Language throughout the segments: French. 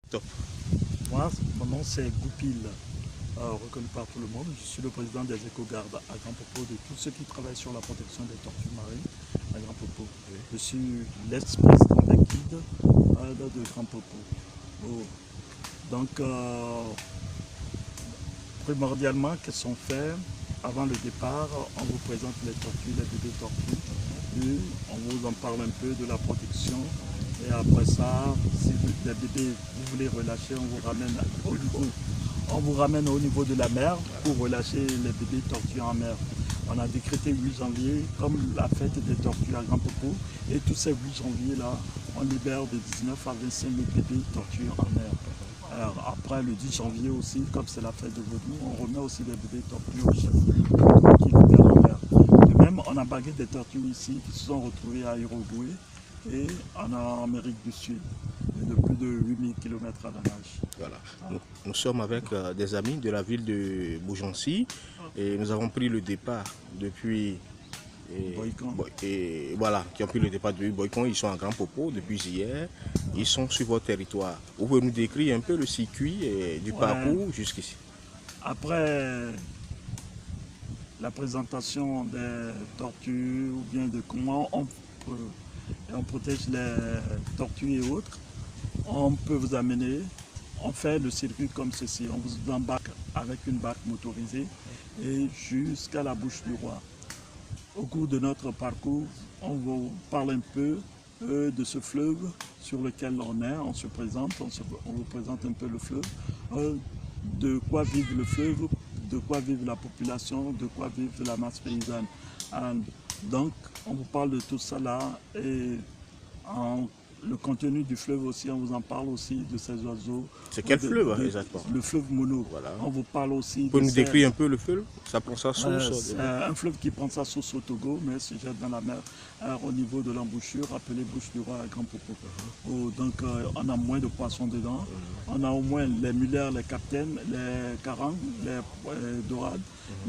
Top. Moi, mon nom c'est Goupil, reconnu par tout le monde. Je suis le président des éco-gardes à Grand Popo, de tous ceux qui travaillent sur la protection des tortues marines à Grand Popo. Je suis l'ex-président des guides de Grand Popo. Oh. Donc, primordialement, qu'est-ce qu'on fait? Avant le départ, on vous présente les tortues, les bébés tortues. Et on vous en parle un peu de la protection. Et après ça, si les bébés vous voulez relâcher, on vous ramène au niveau de la mer pour relâcher les bébés tortues en mer. On a décrété 8 janvier comme la fête des tortues à Grand Popo. Et tous ces 8 janvier là, on libère de 19 à 25 000 bébés tortues en mer. Alors après le 10 janvier aussi, comme c'est la fête de Vaudou, on remet aussi des bébés tortues au chef qui libèrent en mer. De même, on a bagué des tortues ici qui se sont retrouvées à Uruguay et en Amérique du Sud, de plus de 8000 km à la nage. Voilà. Nous sommes avec des amis de la ville de Beaugency et nous avons pris le départ depuis Boycon. Et voilà, qui ont pris le départ de Boycon. Ils sont à Grand Popo depuis hier. Ils sont sur votre territoire. Vous pouvez nous décrire un peu le circuit du parcours jusqu'ici? Après la présentation des tortues ou bien de comment on protège les tortues et autres, on peut vous amener, on fait le circuit comme ceci, on vous embarque avec une barque motorisée et jusqu'à la bouche du roi. Au cours de notre parcours, on vous parle un peu de ce fleuve sur lequel on est, on se présente, on vous présente un peu le fleuve, de quoi vive le fleuve, de quoi vive la population, de quoi vive la masse paysanne. Donc, on vous parle de tout ça là et le contenu du fleuve aussi, on vous en parle aussi de ces oiseaux. C'est quel fleuve exactement? Le fleuve Mono. Voilà. On vous parle aussi vous pouvez nous décrire un peu le fleuve? Ça prend sa source? C'est un fleuve qui prend sa source au Togo, mais se jette dans la mer au niveau de l'embouchure appelée Bouche du Roi à Grand Popo. Donc on a moins de poissons dedans. On a au moins les mullers, les captaines, les carangues, les dorades,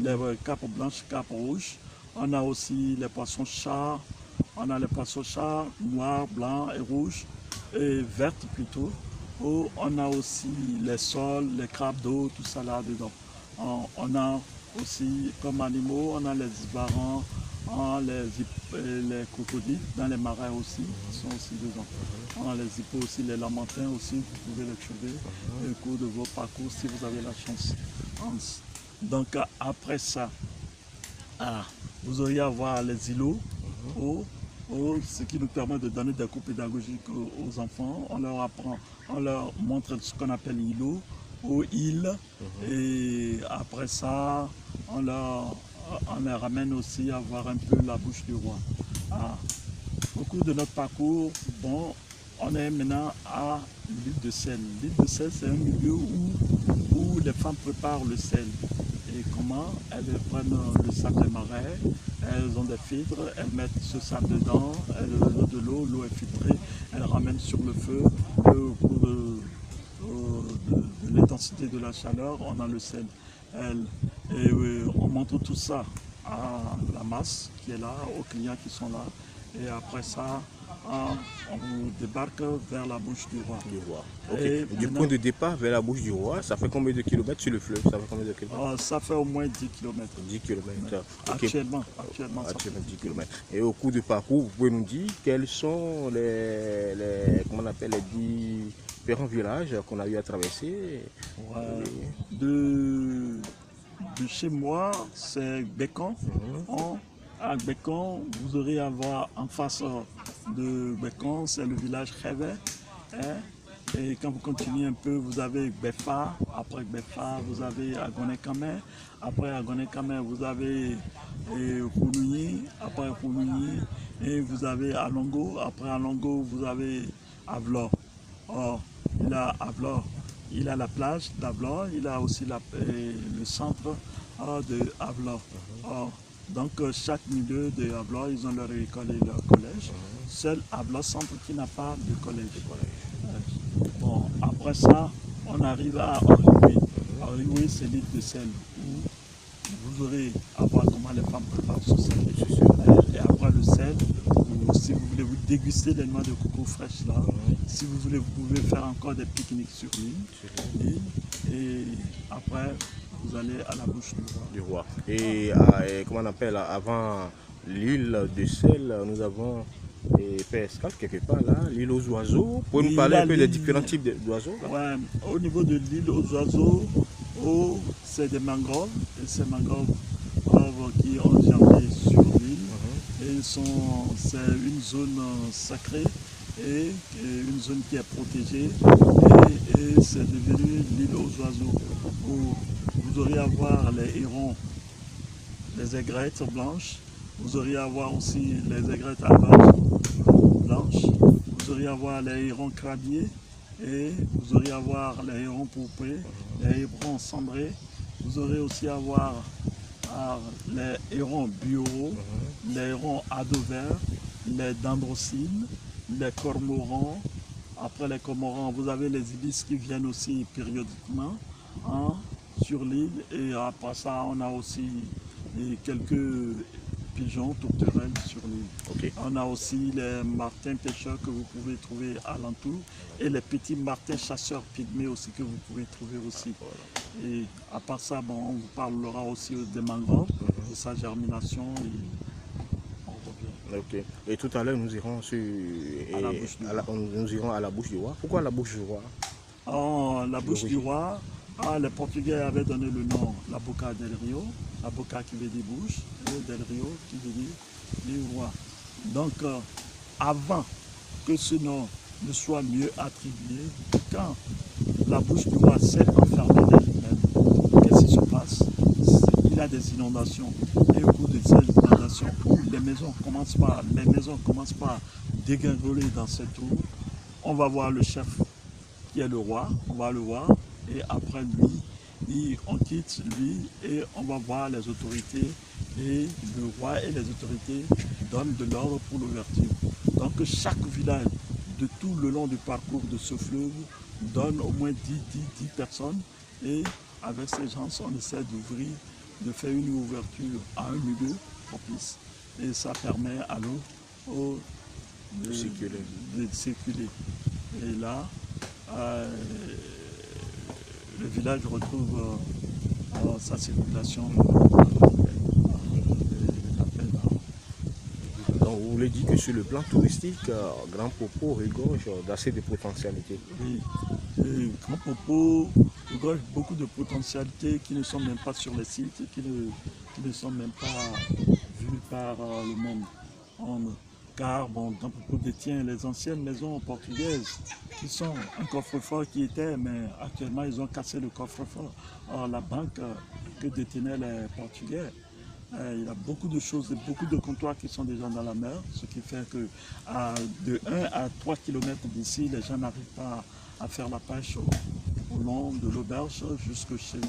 les capes blanches, capes rouges. On a aussi les poissons chats. On a les poissons chats noirs, blancs et rouges, et vertes plutôt. On a aussi les sols, les crabes d'eau, tout ça là-dedans. On a aussi comme animaux, on a les varans, les crocodiles dans les marais aussi, qui sont aussi dedans. On a les hippos aussi, les lamantins aussi, vous pouvez les trouver au cours de vos parcours si vous avez la chance. Donc après ça, vous auriez à voir les îlots, ce qui nous permet de donner des cours pédagogiques aux enfants. On leur apprend, on leur montre ce qu'on appelle îlots, aux îles, et après ça, on les ramène aussi à voir un peu la bouche du roi. Au cours de notre parcours, bon, on est maintenant à l'île de sel. L'île de sel, c'est un milieu où les femmes préparent le sel. Et comment? Elles prennent le sable des marais, elles ont des filtres, elles mettent ce sable dedans, elles ont de l'eau, l'eau est filtrée, elles ramènent sur le feu. Au cours de l'intensité de la chaleur, on a le sel. Et on montre tout ça à la masse qui est là, aux clients qui sont là. Et après ça, on débarque vers la bouche du roi. Okay. Du point de départ vers la bouche du roi, ça fait combien de kilomètres sur le fleuve? Ça fait combien de kilomètres? Ça fait au moins 10 km. 10 km. Okay. Actuellement 10 km. Et au cours du parcours, vous pouvez nous dire quels sont comment on appelle, les différents villages qu'on a eu à traverser? De chez moi, c'est Bécon. À Bécon, vous aurez à voir en face de Bécon, c'est le village Révé. Et quand vous continuez un peu, vous avez Befa. Après Befa, vous avez Agoné-Kamé. Après Agoné-Kamé, vous avez Kounouni. Après Kounouni, et vous avez Alongo. Après Alongo, vous avez Avlor. Il a Avlor. Il a la plage d'Avlor. Il a aussi le centre de Avlor. Donc chaque milieu de Avlor, ils ont leur école et leur collège. Seul Avlor centre qui n'a pas de collège. Bon, après ça, on arrive à Orioui. Orioui, c'est l'île de sel où vous aurez à voir comment les femmes préparent ce sel. Et après le sel, vous si vous voulez vous déguster les noix de coco fraîches là. Si vous voulez, vous pouvez faire encore des pique-niques sur l'île. Et après, vous allez à la bouche du roi. Et comment on appelle, avant l'île de Sel, nous avons Escale quelque part là, l'île aux oiseaux. Pouvez nous parler un peu des différents types d'oiseaux? Ouais, au niveau de l'île aux oiseaux, c'est des mangroves. Et ces mangroves qui ont germé sur l'île. Et c'est une zone sacrée et une zone qui est protégée. Et c'est devenu l'île aux oiseaux. Où vous auriez à voir les hérons, les aigrettes blanches. Vous auriez à voir aussi les aigrettes albages blanches. Vous auriez à voir les hérons crabiers. Et vous auriez à voir les hérons pourprés, les hérons cendrés. Vous aurez aussi à voir les hérons bureaux, les hérons adoverts, les dendrocines, les cormorans. Après les cormorans, vous avez les ibis qui viennent aussi périodiquement sur l'île. Et après ça, on a aussi quelques pigeons tourterelles sur l'île. On a aussi les martins pêcheurs que vous pouvez trouver alentour et les petits martins chasseurs pygmées aussi que vous pouvez trouver aussi. Et à part ça, bon, on vous parlera aussi des mangroves, de sa germination. Et on revient. Et tout à l'heure, nous irons à la bouche du roi. Pourquoi la bouche du roi? La bouche du roi, les Portugais avaient donné le nom la Boca del Rio, la Boca qui veut dire bouche, et del Rio qui veut dire roi. Donc, avant que ce nom ne soit mieux attribué, quand la bouche du roi s'est enfermée d'elle-même, qu'est-ce qui se passe? Il y a des inondations. Et au cours de ces inondations, où les maisons commencent par dégringoler dans cette eau, on va voir le chef qui est le roi, on va le voir, et après lui, on quitte lui et on va voir les autorités, et le roi et les autorités donnent de l'ordre pour l'ouverture. Donc chaque village de tout le long du parcours de ce fleuve donne au moins 10 personnes, et avec ces gens, on essaie d'ouvrir, de faire une ouverture à un milieu propice, et ça permet à l'eau de circuler. Et là, le village retrouve sa circulation. Donc vous voulez dire que sur le plan touristique, Grand Popo regorge d'assez de potentialités. Oui, et Grand Popo regorge beaucoup de potentialités qui ne sont même pas sur les sites, qui ne sont même pas vues par le monde. Car bon, Grand Popo détient les anciennes maisons portugaises qui sont un coffre-fort qui était, mais actuellement ils ont cassé le coffre-fort. La banque que détenaient les Portugais, il y a beaucoup de choses, beaucoup de comptoirs qui sont déjà dans la mer, ce qui fait que de 1 à 3 km d'ici, les gens n'arrivent pas à faire la pêche au long de l'auberge jusque chez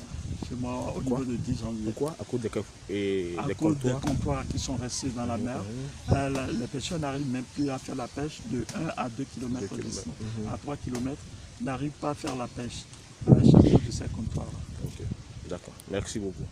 moi au niveau de 10 janvier. Pourquoi? À cause des comptoirs qui sont restés dans la mer. Les pêcheurs n'arrivent même plus à faire la pêche de 1 à 2 km d'ici. À 3 km, n'arrivent pas à faire la pêche à chaque de ces comptoirs. D'accord, merci beaucoup.